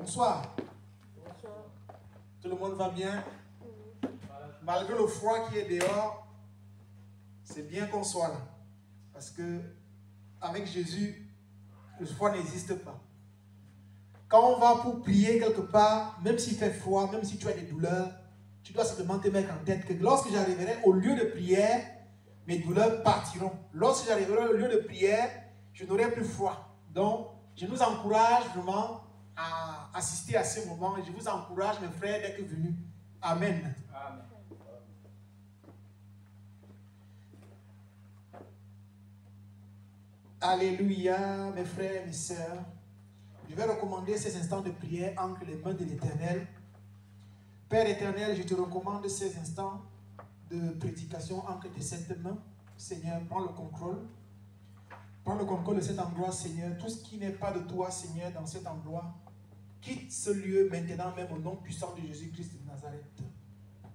Bonsoir. Tout le monde va bien? Malgré le froid qui est dehors, c'est bien qu'on soit là. Parce que avec Jésus, le froid n'existe pas. Quand on va pour prier quelque part, même s'il fait froid, même si tu as des douleurs, tu dois simplement te mettre en tête que lorsque j'arriverai au lieu de prière, mes douleurs partiront. Lorsque j'arriverai au lieu de prière, je n'aurai plus froid. Donc, je nous encourage vraiment à assister à ce moment. Et je vous encourage, mes frères, d'être venus. Amen. Amen. Alléluia, mes frères, mes sœurs. Je vais recommander ces instants de prière entre les mains de l'Éternel. Père éternel, je te recommande ces instants de prédication entre tes saintes mains. Seigneur, prends le contrôle. Prends le contrôle de cet endroit, Seigneur. Tout ce qui n'est pas de toi, Seigneur, dans cet endroit, quitte ce lieu maintenant même au nom puissant de Jésus-Christ de Nazareth.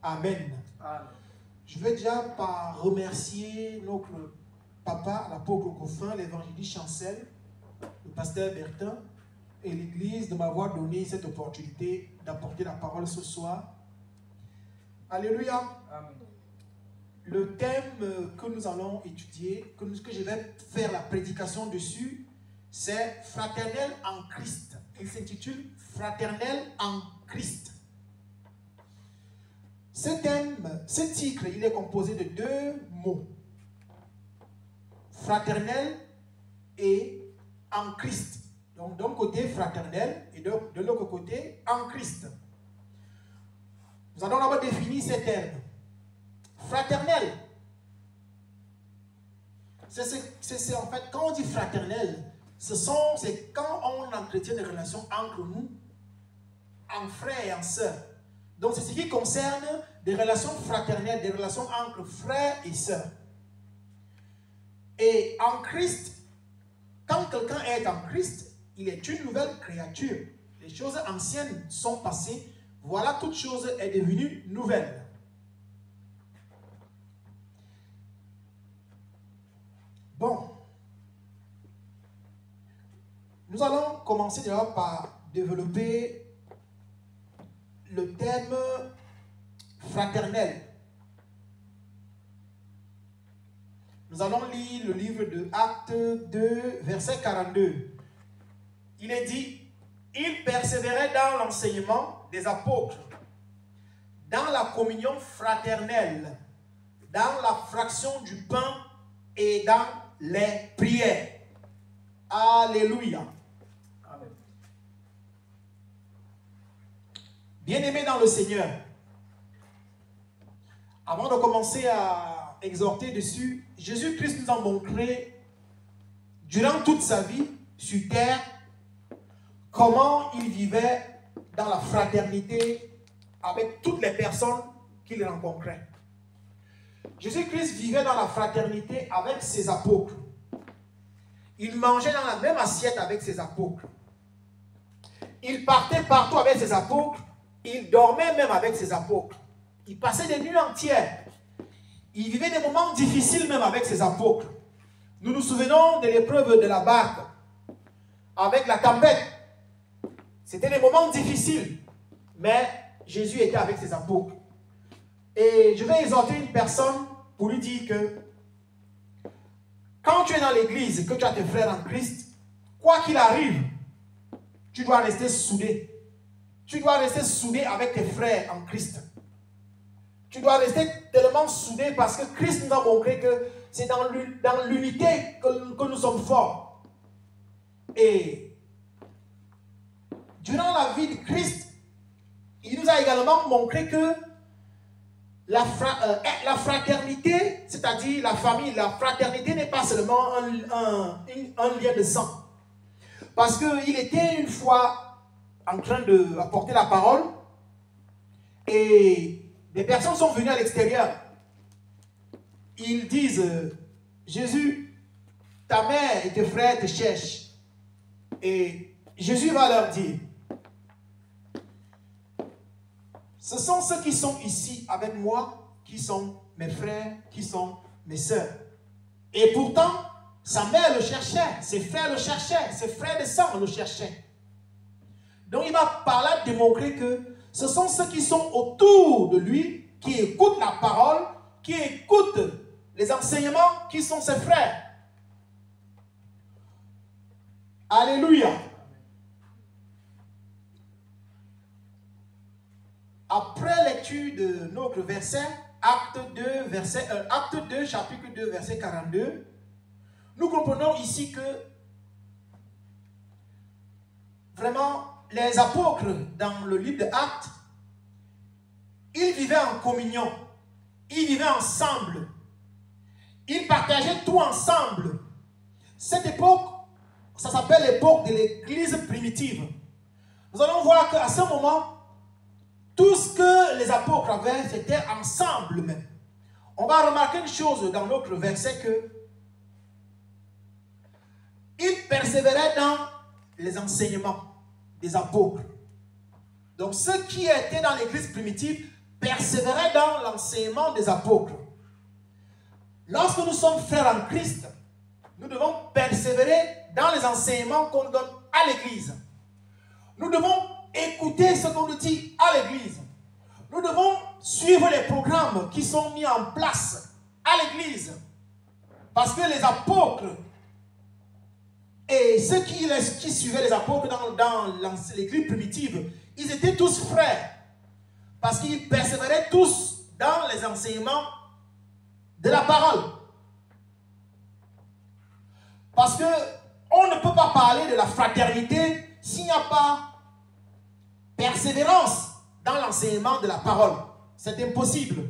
Amen. Amen. Je vais déjà par remercier notre papa, l'apôtre Goffin, l'évangéliste Chancel, le pasteur Bertin et l'église de m'avoir donné cette opportunité d'apporter la parole ce soir. Alléluia. Amen. Le thème que nous allons étudier, que je vais faire la prédication dessus, c'est Fraternel en Christ. Il s'intitule Fraternel en Christ. Ce thème, ce titre, il est composé de deux mots. Fraternel et en Christ. Donc d'un côté fraternel et de l'autre côté en Christ. Nous allons d'abord définir ces termes. Fraternel, c'est en fait, quand on dit fraternel, c'est quand on entretient des relations entre nous, en frères et en sœurs. Donc c'est ce qui concerne des relations fraternelles, des relations entre frères et sœurs. Et en Christ, quand quelqu'un est en Christ, il est une nouvelle créature. Les choses anciennes sont passées, voilà, toute chose est devenue nouvelle. Bon, nous allons commencer d'abord par développer le thème fraternel. Nous allons lire le livre de Actes 2, verset 42. Il est dit, ils persévéraient dans l'enseignement des apôtres, dans la communion fraternelle, dans la fraction du pain et dans les prières. Alléluia. Amen. Bien-aimés dans le Seigneur, avant de commencer à exhorter dessus, Jésus-Christ nous a montré durant toute sa vie sur terre comment il vivait dans la fraternité avec toutes les personnes qu'il rencontrait. Jésus-Christ vivait dans la fraternité avec ses apôtres. Il mangeait dans la même assiette avec ses apôtres. Il partait partout avec ses apôtres. Il dormait même avec ses apôtres. Il passait des nuits entières. Il vivait des moments difficiles même avec ses apôtres. Nous nous souvenons de l'épreuve de la barque avec la tempête. C'était des moments difficiles. Mais Jésus était avec ses apôtres. Et je vais exhorter une personne pour lui dire que quand tu es dans l'église, que tu as tes frères en Christ, quoi qu'il arrive, tu dois rester soudé. Tu dois rester soudé avec tes frères en Christ. Tu dois rester tellement soudé parce que Christ nous a montré que c'est dans l'unité que nous sommes forts. Et durant la vie de Christ, il nous a également montré que la fraternité, c'est-à-dire la famille, la fraternité n'est pas seulement un lien de sang. Parce qu'il était une fois en train d'apporter la parole et des personnes sont venues à l'extérieur. Ils disent, Jésus, ta mère et tes frères te cherchent. Et Jésus va leur dire, ce sont ceux qui sont ici avec moi, qui sont mes frères, qui sont mes sœurs. Et pourtant, sa mère le cherchait, ses frères le cherchaient, ses frères de sang le cherchaient. Donc il va par là démontrer que ce sont ceux qui sont autour de lui, qui écoutent la parole, qui écoutent les enseignements, qui sont ses frères. Alléluia. Après lecture de notre verset, acte 2, chapitre 2, verset 42, nous comprenons ici que vraiment les apôtres dans le livre de Actes, ils vivaient en communion, ils vivaient ensemble, ils partageaient tout ensemble. Cette époque, ça s'appelle l'époque de l'église primitive. Nous allons voir qu'à ce moment, tout ce que les apôtres avaient, c'était ensemble même. On va remarquer une chose dans notre verset que ils persévéraient dans les enseignements des apôtres. Donc ceux qui étaient dans l'église primitive persévéraient dans l'enseignement des apôtres. Lorsque nous sommes frères en Christ, nous devons persévérer dans les enseignements qu'on donne à l'église. Nous devons écouter ce qu'on nous dit à l'église. Nous devons suivre les programmes qui sont mis en place à l'église. Parce que les apôtres et ceux qui suivaient les apôtres dans l'église primitive, ils étaient tous frères. Parce qu'ils persévéraient tous dans les enseignements de la parole. Parce qu'on ne peut pas parler de la fraternité s'il n'y a pas persévérance dans l'enseignement de la parole. C'est impossible.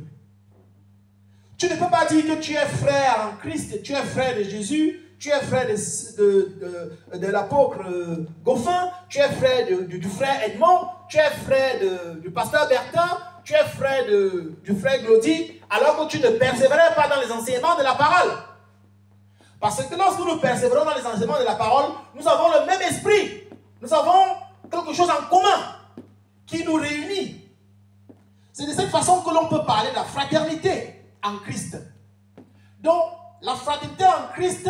Tu ne peux pas dire que tu es frère en Christ, tu es frère de Jésus, tu es frère de l'apôtre Goffin, tu es frère du frère Edmond, tu es frère du pasteur Bertin, tu es frère du frère Glody, alors que tu ne persévérais pas dans les enseignements de la parole. Parce que lorsque nous persévérons dans les enseignements de la parole, nous avons le même esprit. Nous avons quelque chose en commun qui nous réunit. C'est de cette façon que l'on peut parler de la fraternité en Christ. Donc, la fraternité en Christ,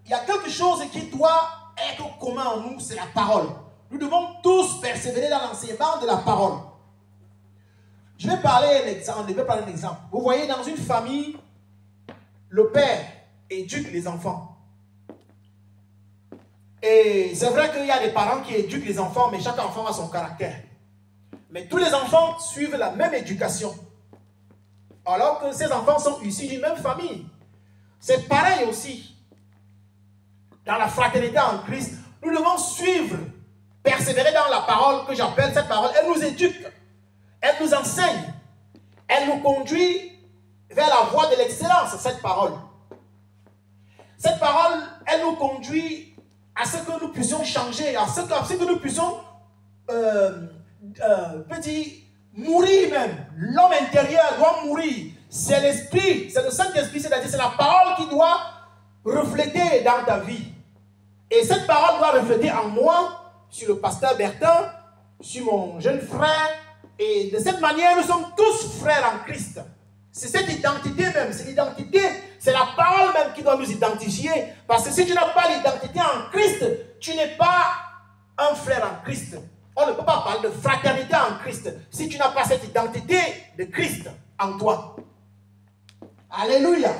il y a quelque chose qui doit être commun en nous, c'est la parole. Nous devons tous persévérer dans l'enseignement de la parole. Je vais parler d'un exemple. Vous voyez, dans une famille, le père éduque les enfants. Et c'est vrai qu'il y a des parents qui éduquent les enfants, mais chaque enfant a son caractère. Mais tous les enfants suivent la même éducation. Alors que ces enfants sont issus d'une même famille. C'est pareil aussi. Dans la fraternité en Christ, nous devons suivre, persévérer dans la parole que j'appelle cette parole. Elle nous éduque, elle nous enseigne, elle nous conduit vers la voie de l'excellence, cette parole. Cette parole, elle nous conduit à ce que nous puissions changer, à ce que nous puissions mourir même. L'homme intérieur doit mourir. C'est l'esprit, c'est le Saint-Esprit, c'est-à-dire c'est la parole qui doit refléter dans ta vie. Et cette parole doit refléter en moi, sur le pasteur Bertin, sur mon jeune frère. Et de cette manière, nous sommes tous frères en Christ. C'est cette identité même, c'est l'identité, c'est la parole même qui doit nous identifier. Parce que si tu n'as pas l'identité en Christ, tu n'es pas un frère en Christ. On ne peut pas parler de fraternité en Christ si tu n'as pas cette identité de Christ en toi. Alléluia.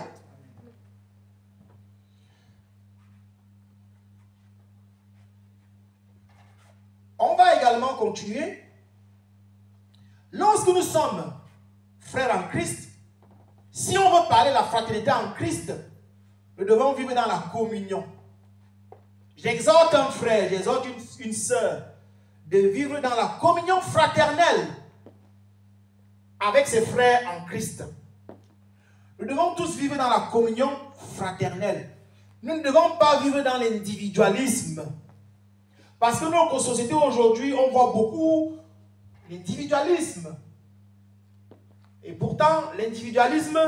On va également continuer. Lorsque nous sommes frères en Christ, si on veut parler de la fraternité en Christ, nous devons vivre dans la communion. J'exhorte un frère, j'exhorte une sœur de vivre dans la communion fraternelle avec ses frères en Christ. Nous devons tous vivre dans la communion fraternelle. Nous ne devons pas vivre dans l'individualisme. Parce que notre société aujourd'hui, on voit beaucoup l'individualisme. Et pourtant, l'individualisme,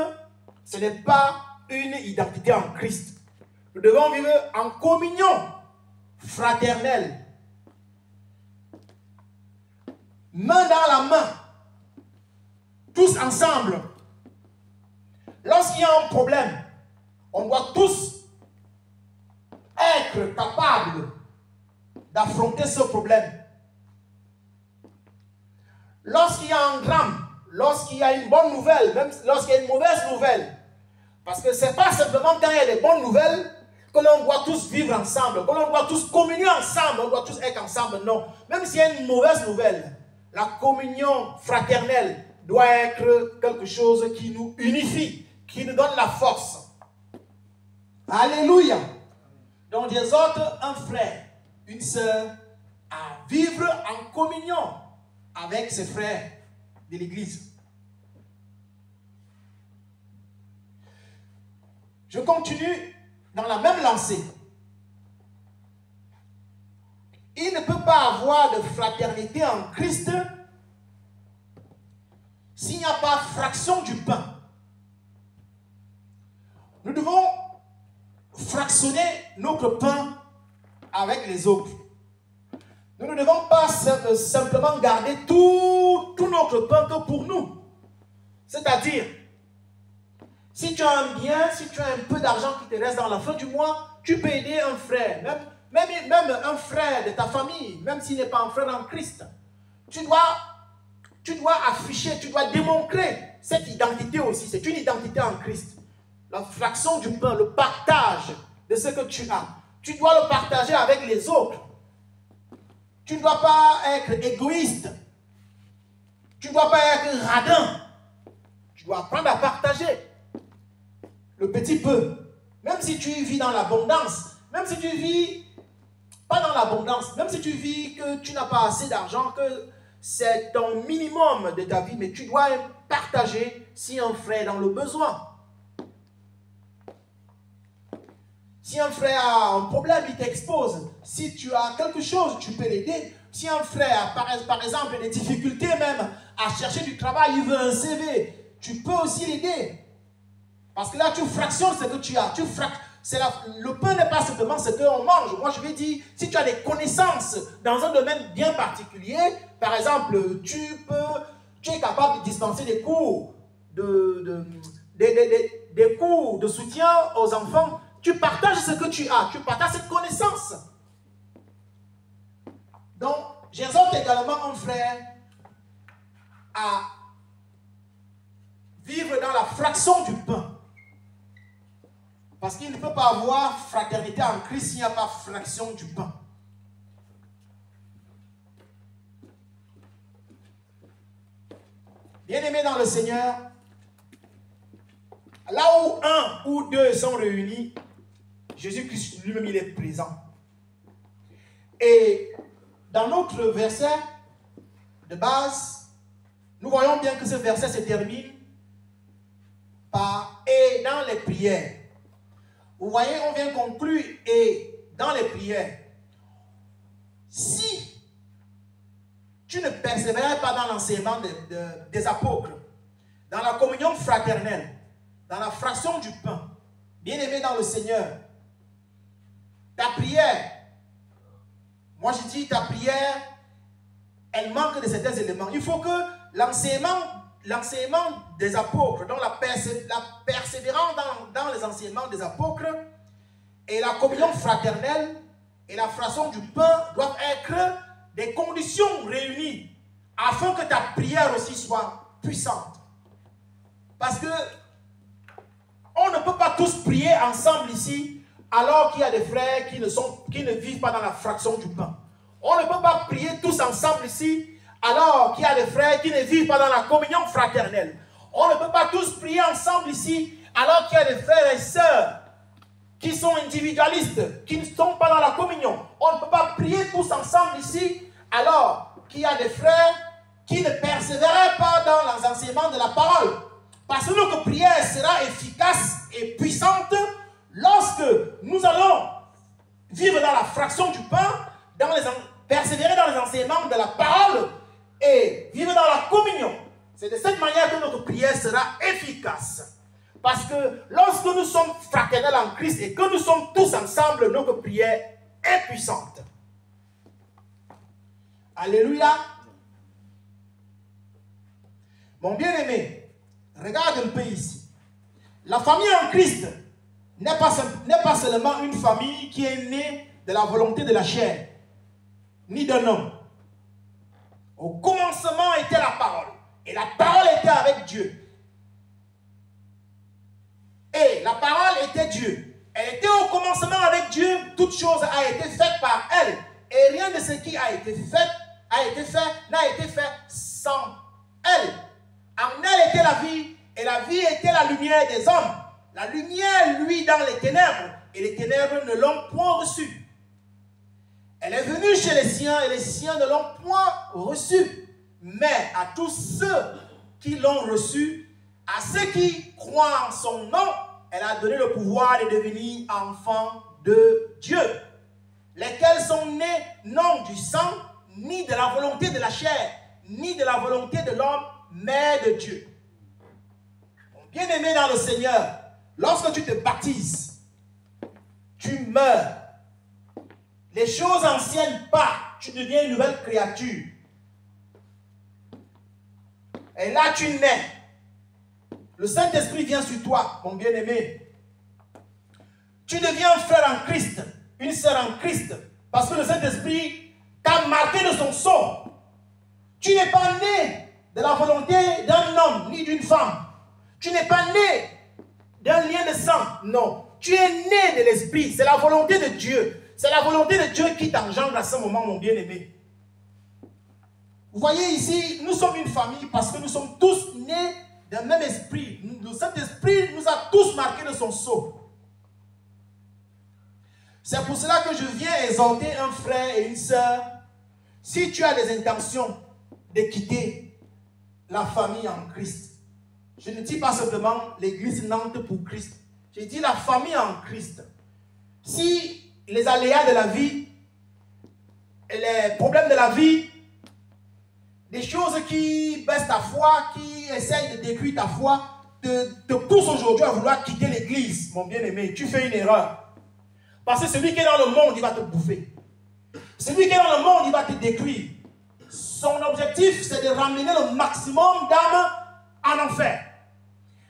ce n'est pas une identité en Christ. Nous devons vivre en communion fraternelle. Main dans la main. Tous ensemble. Lorsqu'il y a un problème, on doit tous être capables d'affronter ce problème. lorsqu'il y a un drame, lorsqu'il y a une bonne nouvelle, même lorsqu'il y a une mauvaise nouvelle. Parce que ce n'est pas simplement quand il y a des bonnes nouvelles que l'on doit tous vivre ensemble, que l'on doit tous communier ensemble, on doit tous être ensemble. Non. Même s'il y a une mauvaise nouvelle, la communion fraternelle doit être quelque chose qui nous unifie, qui nous donne la force. Alléluia. Donc j'exhorte un frère, une sœur à vivre en communion avec ses frères de l'Église. Je continue dans la même lancée. Il ne peut pas avoir de fraternité en Christ s'il n'y a pas fraction du pain. Nous devons fractionner notre pain avec les autres. Nous ne devons pas simplement garder tout notre pain que pour nous. C'est-à-dire, si tu as un bien, si tu as un peu d'argent qui te reste dans la fin du mois, tu peux aider un frère, même un frère de ta famille, même s'il n'est pas un frère en Christ. Tu dois afficher, tu dois démontrer cette identité aussi. C'est une identité en Christ. La fraction du pain, le partage de ce que tu as. Tu dois le partager avec les autres. Tu ne dois pas être égoïste. Tu ne dois pas être radin. Tu dois apprendre à partager le petit peu. Même si tu vis dans l'abondance, même si tu vis pas dans l'abondance, même si tu vis que tu n'as pas assez d'argent, que c'est ton minimum de ta vie, mais tu dois partager si un frère est dans le besoin. Si un frère a un problème, il t'expose. Si tu as quelque chose, tu peux l'aider. Si un frère a par exemple des difficultés même à chercher du travail, il veut un CV, tu peux aussi l'aider. Parce que là, tu fractionnes ce que tu as. Le pain n'est pas simplement ce qu'on mange. Moi, je vais dire, si tu as des connaissances dans un domaine bien particulier, par exemple, tu es capable de dispenser des cours des cours de soutien aux enfants. Tu partages ce que tu as, tu partages cette connaissance. Donc, j'exhorte également un frère à vivre dans la fraction du pain. Parce qu'il ne peut pas avoir fraternité en Christ s'il n'y a pas fraction du pain. Bien-aimés dans le Seigneur, là où un ou deux sont réunis, Jésus-Christ lui-même, il est présent. Et dans notre verset de base, nous voyons bien que ce verset se termine par « et dans les prières ». Vous voyez, on vient conclure « et dans les prières ». Si tu ne persévérais pas dans l'enseignement des apôtres, dans la communion fraternelle, dans la fraction du pain, bien-aimé dans le Seigneur, ta prière, moi je dis ta prière, elle manque de certains éléments. Il faut que l'enseignement des apôtres, donc la persévérance dans les enseignements des apôtres et la communion fraternelle et la fraction du pain doivent être des conditions réunies afin que ta prière aussi soit puissante. Parce que on ne peut pas tous prier ensemble ici alors qu'il y a des frères qui ne vivent pas dans la fraction du pain. On ne peut pas prier tous ensemble ici alors qu'il y a des frères qui ne vivent pas dans la communion fraternelle. On ne peut pas tous prier ensemble ici alors qu'il y a des frères et sœurs qui sont individualistes, qui ne sont pas dans la communion. On ne peut pas prier tous ensemble ici alors qu'il y a des frères qui ne persévéraient pas dans les enseignements de la parole. Parce que notre prière sera efficace et puissante lorsque nous allons vivre dans la fraction du pain, persévérer dans les enseignements de la parole et vivre dans la communion. C'est de cette manière que notre prière sera efficace. Parce que lorsque nous sommes fraternels en Christ et que nous sommes tous ensemble, notre prière est puissante. Alléluia. Mon bien-aimé, regarde un peu ici. La famille en Christ n'est pas seulement une famille qui est née de la volonté de la chair, ni d'un homme. Au commencement était la parole. Et la parole était avec Dieu. Et la parole était Dieu. Elle était au commencement avec Dieu. Toute chose a été faite par elle. Et rien de ce qui a été fait n'a été fait sans elle. En elle était la vie. Et la vie était la lumière des hommes. La lumière, lui, dans les ténèbres. Et les ténèbres ne l'ont point reçue. Elle est venue chez les siens et les siens ne l'ont point reçue. Mais à tous ceux qui l'ont reçue, à ceux qui croient en son nom, elle a donné le pouvoir de devenir enfants de Dieu. Lesquels sont nés non du sang, ni de la volonté de la chair, ni de la volonté de l'homme, mais de Dieu. Bien-aimé dans le Seigneur, lorsque tu te baptises, tu meurs. Les choses anciennes partent, tu deviens une nouvelle créature. Et là, tu nais. Le Saint-Esprit vient sur toi, mon bien-aimé. Tu deviens un frère en Christ, une sœur en Christ, parce que le Saint-Esprit t'a marqué de son sceau. Tu n'es pas né de la volonté d'un homme ni d'une femme. Tu n'es pas né d'un lien de sang, non. Tu es né de l'Esprit, c'est la volonté de Dieu. C'est la volonté de Dieu qui t'engendre à ce moment, mon bien-aimé. Vous voyez ici, nous sommes une famille parce que nous sommes tous nés d'un même esprit. Le Saint-Esprit nous a tous marqués de son sceau. C'est pour cela que je viens exhorter un frère et une sœur. Si tu as des intentions de quitter la famille en Christ, je ne dis pas simplement l'église Nantes pour Christ. Je dis la famille en Christ. Si les aléas de la vie, les problèmes de la vie, des choses qui baissent ta foi, qui essayent de détruire ta foi, te poussent aujourd'hui à vouloir quitter l'église, mon bien-aimé, tu fais une erreur. Parce que celui qui est dans le monde, il va te bouffer. Celui qui est dans le monde, il va te détruire. Son objectif, c'est de ramener le maximum d'âmes en enfer.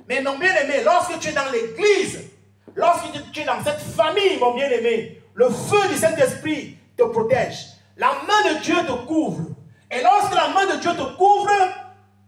Mais mon bien-aimé, lorsque tu es dans l'église, lorsque tu es dans cette famille, mon bien-aimé, le feu du Saint-Esprit te protège. La main de Dieu te couvre. Et lorsque la main de Dieu te couvre,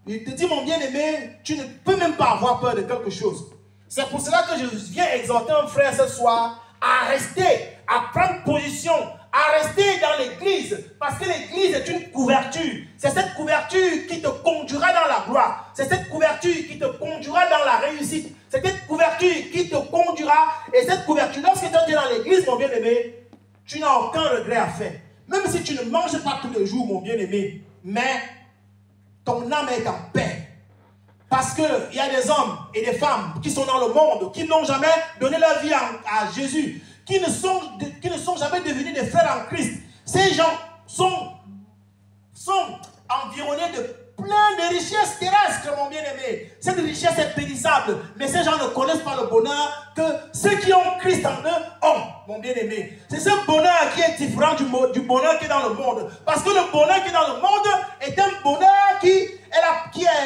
il te dit, mon bien-aimé, tu ne peux même pas avoir peur de quelque chose. C'est pour cela que je viens exhorter un frère ce soir à rester, à prendre position, à rester dans l'église. Parce que l'église est une couverture. C'est cette couverture qui te conduira dans la gloire. C'est cette couverture qui te conduira dans la réussite. C'est cette couverture qui te conduira. Et cette couverture, lorsque tu es dans l'église, mon bien-aimé, tu n'as aucun regret à faire. Même si tu ne manges pas tous les jours, mon bien-aimé, mais ton âme est en paix. Parce qu'il y a des hommes et des femmes qui sont dans le monde, qui n'ont jamais donné leur vie à Jésus, qui ne sont jamais devenus des frères en Christ. Ces gens sont environnés de plein de richesses terrestres, mon bien-aimé. Cette richesse est périssable, mais ces gens ne connaissent pas le bonheur que ceux qui ont Christ en eux ont, mon bien-aimé. C'est ce bonheur qui est différent du bonheur qui est dans le monde. Parce que le bonheur qui est dans le monde est un bonheur qui est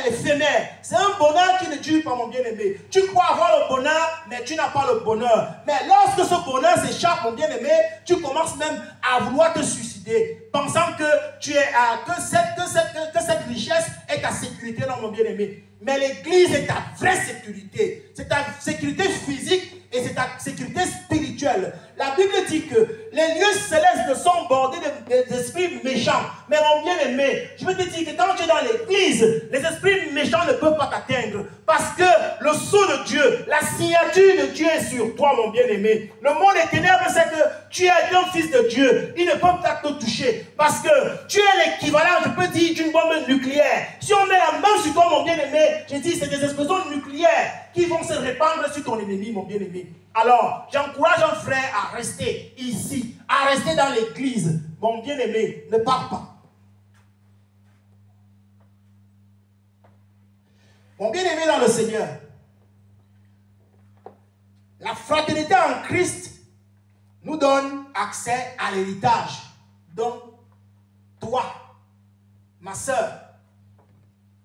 éphémère. C'est un bonheur qui ne dure pas, mon bien-aimé. Tu crois avoir le bonheur, mais tu n'as pas le bonheur. Mais lorsque ce bonheur s'échappe, mon bien-aimé, tu commences même à vouloir te suicider, pensant que cette richesse est ta sécurité, non, mon bien-aimé. Mais l'église est ta vraie sécurité. C'est ta sécurité physique et c'est ta sécurité spirituelle. La Bible dit que les lieux célestes sont bordés d'esprits méchants. Mais mon bien-aimé, je veux te dire que quand tu es dans l'église, les esprits méchants ne peuvent pas t'atteindre. Parce que le sceau de Dieu, la signature de Dieu est sur toi, mon bien-aimé. Le monde des ténèbres, c'est que tu es un fils de Dieu. Ils ne peuvent pas te toucher. Parce que tu es l'équivalent, je peux dire, d'une bombe nucléaire. Si on met la main sur toi, mon bien-aimé, je dis, c'est des explosions nucléaires qui vont se répandre sur ton ennemi, mon bien-aimé. Alors, j'encourage un frère à rester ici, à rester dans l'église. Mon bien-aimé, ne pars pas. Mon bien-aimé dans le Seigneur, la fraternité en Christ nous donne accès à l'héritage. Donc, toi, ma soeur,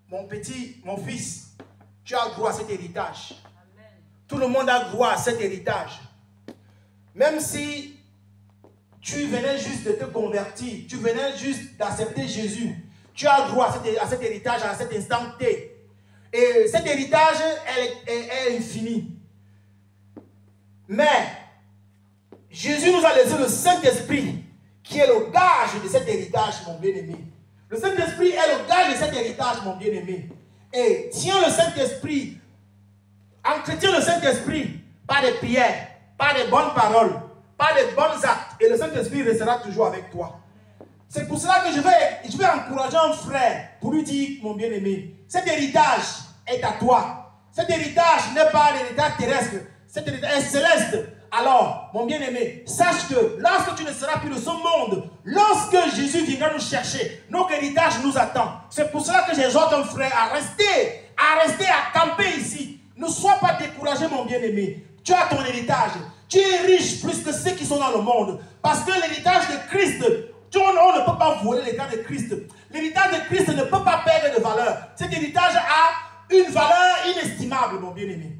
mon petit, mon fils, tu as droit à cet héritage. Amen. Tout le monde a droit à cet héritage. Même si tu venais juste de te convertir, tu venais juste d'accepter Jésus, tu as droit à cet héritage à cet instant T. Et cet héritage est infini. Mais Jésus nous a laissé le Saint-Esprit qui est le gage de cet héritage, mon bien-aimé. Le Saint-Esprit est le gage de cet héritage, mon bien-aimé. Et tiens le Saint-Esprit, entretiens le Saint-Esprit par des prières, par des bonnes paroles, par des bons actes. Et le Saint-Esprit restera toujours avec toi. C'est pour cela que je vais encourager un frère pour lui dire, mon bien-aimé, cet héritage est à toi. Cet héritage n'est pas un héritage terrestre, cet héritage est céleste. Alors, mon bien-aimé, sache que lorsque tu ne seras plus de ce monde, lorsque Jésus viendra nous chercher, notre héritage nous attend. C'est pour cela que j'exhorte un frère à rester, à camper ici. Ne sois pas découragé, mon bien-aimé. Tu as ton héritage. Tu es riche plus que ceux qui sont dans le monde. Parce que l'héritage de Christ, on ne peut pas voler l'héritage de Christ. L'héritage de Christ ne peut pas perdre de valeur. Cet héritage a une valeur inestimable, mon bien-aimé.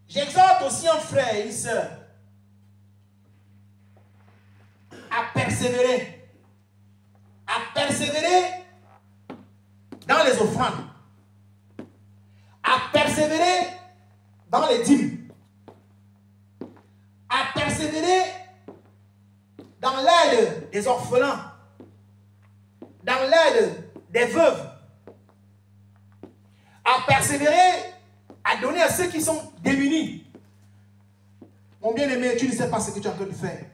J'exhorte aussi un frère et une sœur à persévérer dans les offrandes, à persévérer dans les dîmes, à persévérer dans l'aide des orphelins, dans l'aide des veuves, à persévérer, à donner à ceux qui sont démunis. Mon bien-aimé, tu ne sais pas ce que tu es en train de faire.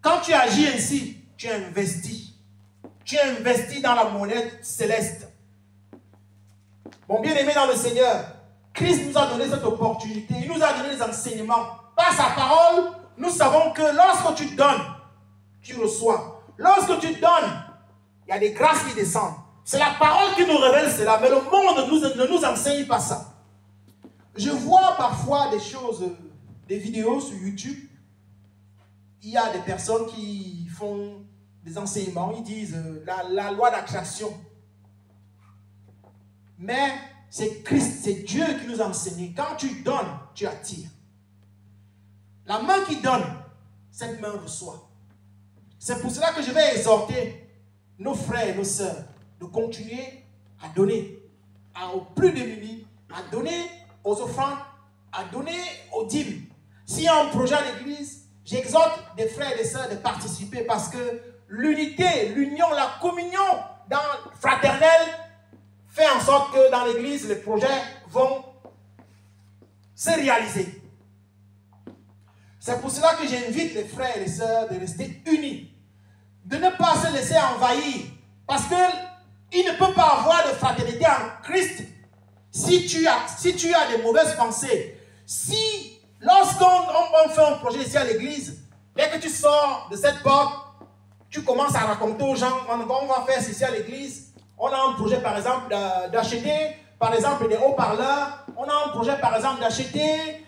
Quand tu agis ainsi, tu investis. Tu investis dans la monnaie céleste. Mon bien-aimé dans le Seigneur, Christ nous a donné cette opportunité. Il nous a donné des enseignements. Par sa parole, nous savons que lorsque tu donnes, tu reçois. Lorsque tu donnes, il y a des grâces qui descendent. C'est la parole qui nous révèle cela, mais le monde ne nous enseigne pas ça. Je vois parfois des choses, des vidéos sur YouTube. Il y a des personnes qui font des enseignements, ils disent la loi d'attraction. Mais c'est Christ, c'est Dieu qui nous a enseigné. Quand tu donnes, tu attires. La main qui donne, cette main reçoit. C'est pour cela que je vais exhorter nos frères et nos sœurs de continuer à donner aux plus démunis, à donner aux offrandes, à donner aux dîmes. S'il y a un projet à l'église, j'exhorte des frères et des sœurs de participer parce que l'unité, l'union, la communion fraternelle fait en sorte que dans l'église, les projets vont se réaliser. C'est pour cela que j'invite les frères et les sœurs de rester unis, de ne pas se laisser envahir parce qu'il ne peut pas avoir de fraternité en Christ si tu as des mauvaises pensées. Si, lorsqu'on fait un projet ici à l'église, dès que tu sors de cette porte, tu commences à raconter aux gens, on va faire ceci à l'église, on a un projet par exemple d'acheter, par exemple des haut-parleurs, on a un projet par exemple d'acheter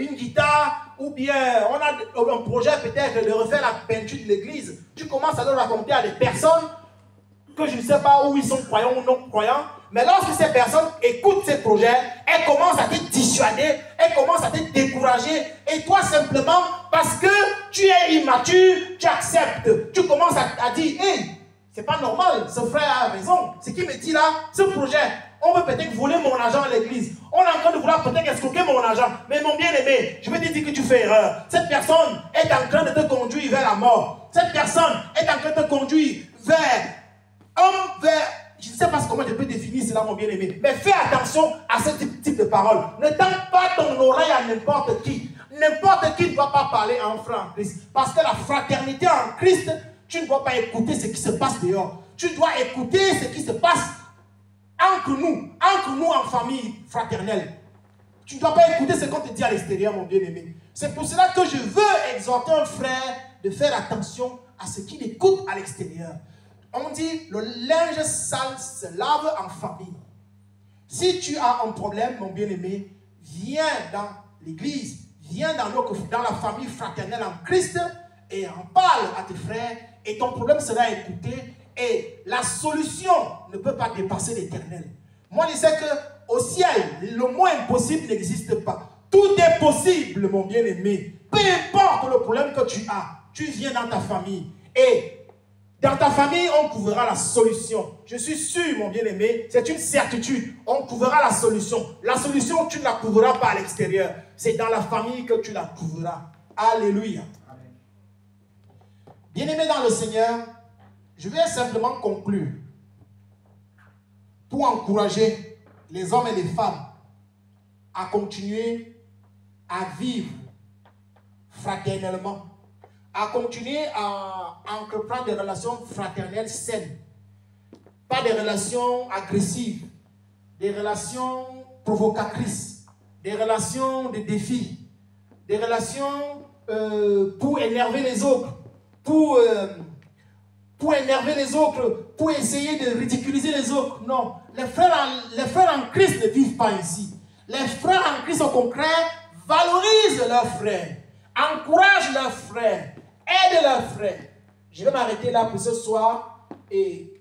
une guitare, ou bien on a un projet peut-être de refaire la peinture de l'église. Tu commences à le raconter à des personnes que je ne sais pas où ils sont croyants ou non croyants, mais lorsque ces personnes écoutent ces projets, elles commencent à te dissuader, elles commencent à te décourager, et toi simplement, parce que tu es immature, tu acceptes, tu commences à dire, hey, c'est pas normal, ce frère a raison, ce qu'il me dit là, ce projet, on veut peut-être voler mon argent à l'église, on est en train de vouloir peut-être escroquer mon argent, mais mon bien-aimé, je vais te dire que tu fais erreur, cette personne est en train de te conduire vers la mort, cette personne est en train de te conduire vers je ne sais pas comment je peux définir cela, mon bien-aimé, mais fais attention à ce type de paroles. Ne tends pas ton oreille à n'importe qui. N'importe qui ne doit pas parler en frère en Christ. Parce que la fraternité en Christ, tu ne dois pas écouter ce qui se passe dehors. Tu dois écouter ce qui se passe entre nous en famille fraternelle. Tu ne dois pas écouter ce qu'on te dit à l'extérieur, mon bien-aimé. C'est pour cela que je veux exhorter un frère de faire attention à ce qu'il écoute à l'extérieur. On dit, le linge sale se lave en famille. Si tu as un problème, mon bien-aimé, viens dans l'église, viens dans la famille fraternelle en Christ et en parle à tes frères et ton problème sera écouté et la solution ne peut pas dépasser l'éternel. Moi, je sais qu'au ciel, le mot impossible n'existe pas. Tout est possible, mon bien-aimé. Peu importe le problème que tu as. tu viens dans ta famille. Et dans ta famille, on trouvera la solution. Je suis sûr, mon bien-aimé, c'est une certitude. On trouvera la solution. La solution, tu ne la trouveras pas à l'extérieur. C'est dans la famille que tu la trouveras. Alléluia. Bien-aimé dans le Seigneur, je vais simplement conclure pour encourager les hommes et les femmes à continuer à vivre fraternellement, à continuer à entreprendre des relations fraternelles saines, pas des relations agressives, des relations provocatrices, des relations de défi, des relations pour énerver les autres, pour énerver les autres, pour essayer de ridiculiser les autres. Non, les frères en Christ ne vivent pas ainsi. Les frères en Christ, au contraire, valorisent leurs frères, encouragent leurs frères, aident leurs frères. Je vais m'arrêter là pour ce soir. Et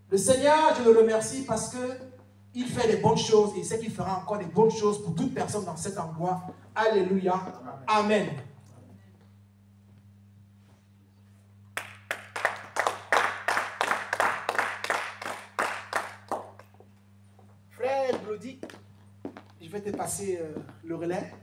le Seigneur, je le remercie parce qu'il fait des bonnes choses et il sait qu'il fera encore des bonnes choses pour toute personne dans cet endroit. Alléluia. Amen. Frère Brody, je vais te passer le relais.